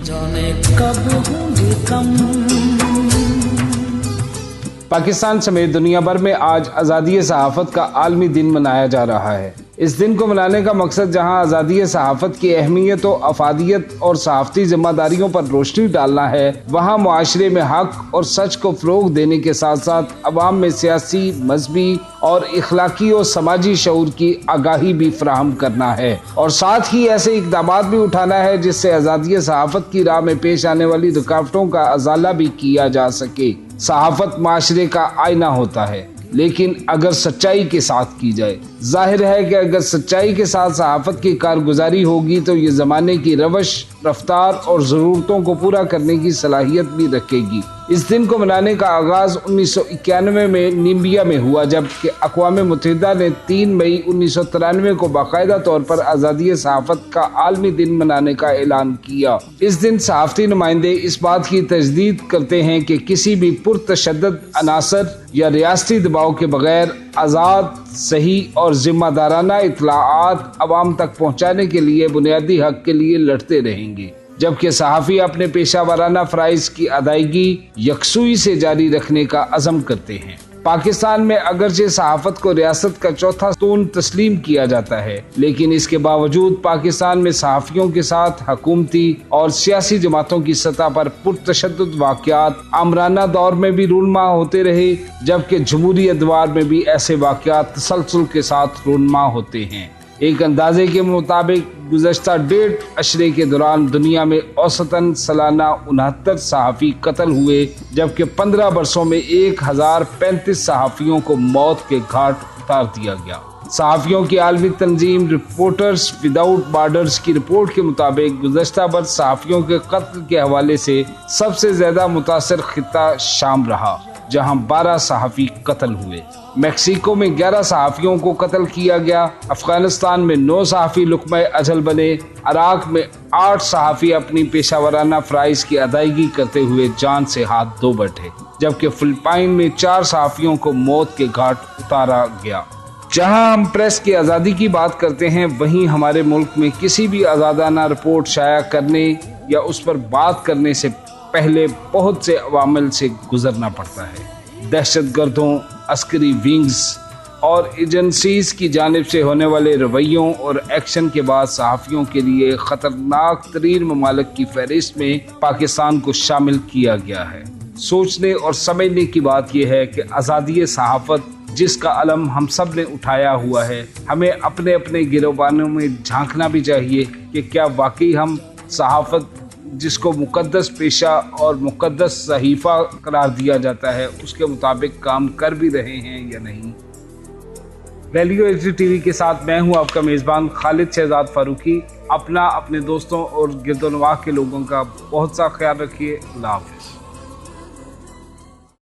जाने कब होंगे कम। पाकिस्तान समेत दुनिया भर में आज आज़ादी सहाफ़त का आलमी दिन मनाया जा रहा है। इस दिन को मनाने का मकसद जहां आज़ादी सहाफ़त की अहमियत और अफादियत और सहाफ़ती जिम्मेदारियों पर रोशनी डालना है, वहां मुआशरे में हक और सच को फ़रोग़ देने के साथ साथ अवाम में सियासी, मजहबी और इखलाकी और समाजी शऊर की आगाही भी फराहम करना है और साथ ही ऐसे इक़दामात भी उठाना है जिससे आज़ादी सहाफ़त की राह में पेश आने वाली रुकावटों का अज़ाला भी किया जा सके। सहाफ़त माशरे का आईना होता है, लेकिन अगर सच्चाई के साथ की जाए। जाहिर है कि अगर सच्चाई के साथ सहाफ़त की कारगुजारी होगी तो ये ज़माने की रवश, रफ्तार और ज़रूरतों को पूरा करने की सलाहियत भी रखेगी। इस दिन को मनाने का आगाज़ 1991 में नीबिया में हुआ, जबकि अक़वाम मुत्तहिदा ने 3 मई 1993 को बाकायदा तौर पर आज़ादी सहाफ़त का आलमी दिन मनाने का ऐलान किया। इस दिन सहाफ़ती नुमाइंदे इस बात की तजदीद करते हैं कि किसी भी पुरतशद्दुद अनासर या रियासती दबाव के बगैर आज़ाद, सही और जिम्मेदाराना इत्तलाआत अवाम तक पहुँचाने के लिए बुनियादी हक के लिए लड़ते रहेंगे, जबकि सहाफ़ी अपने पेशा वाराना फ़राइज़ की अदायगी यकसुई से जारी रखने का अज़म करते हैं। पाकिस्तान में अगरचे सहाफ़त को रियासत का चौथा स्तून तस्लीम किया जाता है, लेकिन इसके बावजूद पाकिस्तान में सहाफ़ियों के साथ हुकूमती और सियासी जमातों की सतह पर पुरतशद्दुद वाक़यात आमराना दौर में भी रूनमा होते रहे, जबकि जमहूरी अदवार में भी ऐसे वाक़यात तसलसल के साथ रूनमा होते हैं। एक अंदाजे के मुताबिक गुज़श्ता 1.5 अशरे के दौरान दुनिया में औसतन सालाना 69 सहाफ़ी कत्ल हुए, जबकि 15 वर्षों में 1035 सहाफ़ियों को मौत के घाट उतार दिया गया। सहाफ़ियों की आलमी तंजीम रिपोर्टर्स विदाउट बॉर्डर्स की रिपोर्ट के मुताबिक गुज़श्ता बरस सहाफ़ियों के कत्ल के हवाले से सबसे ज़्यादा मुतासर खित्ता शाम रहा, जहां 12 सहाफ़ी कत्ल हुए। मैक्सिको में 11 सहाफ़ियों को कत्ल किया गया। अफगानिस्तान में 9 सहाफ़ी लुक़्मा अजल बने। इराक़ में 8 सहाफ़ी अपनी पेशावराना फ़राइज़ की अदायगी करते हुए जान से हाथ धो बैठे, जबकि फ़िलिपाइन में 4 सहाफ़ियों को मौत के घाट उतारा गया। जहां हम प्रेस की आज़ादी की बात करते हैं, वहीं हमारे मुल्क में किसी भी आज़ादाना रिपोर्ट शाया करने या उस पर बात करने से पहले बहुत से अवामिल से गुजरना पड़ता है। दहशतगर्दों, अस्करी विंग्स और एजेंसीज की जानिब से होने वाले रवैयों और एक्शन के बाद सहाफ़ियों के लिए ख़तरनाक तरीन ममालिक की फहरिस्त में पाकिस्तान को शामिल किया गया है। सोचने और समझने की बात यह है कि आज़ादी सहाफ़त जिसका अलम हम सब ने उठाया हुआ है, हमें अपने अपने गिरोबानों में झांकना भी चाहिए कि क्या वाकई हम सहाफ़त जिसको मुक़द्दस पेशा और मुक़द्दस सहीफ़ा करार दिया जाता है उसके मुताबिक काम कर भी रहे हैं या नहीं। रेडियो HDTV के साथ मैं हूं आपका मेज़बान खालिद शहजाद फारूकी। अपना, अपने दोस्तों और गिरदोनवाह के लोगों का बहुत सा ख्याल रखिए। अल्लाह हाफ़िज़।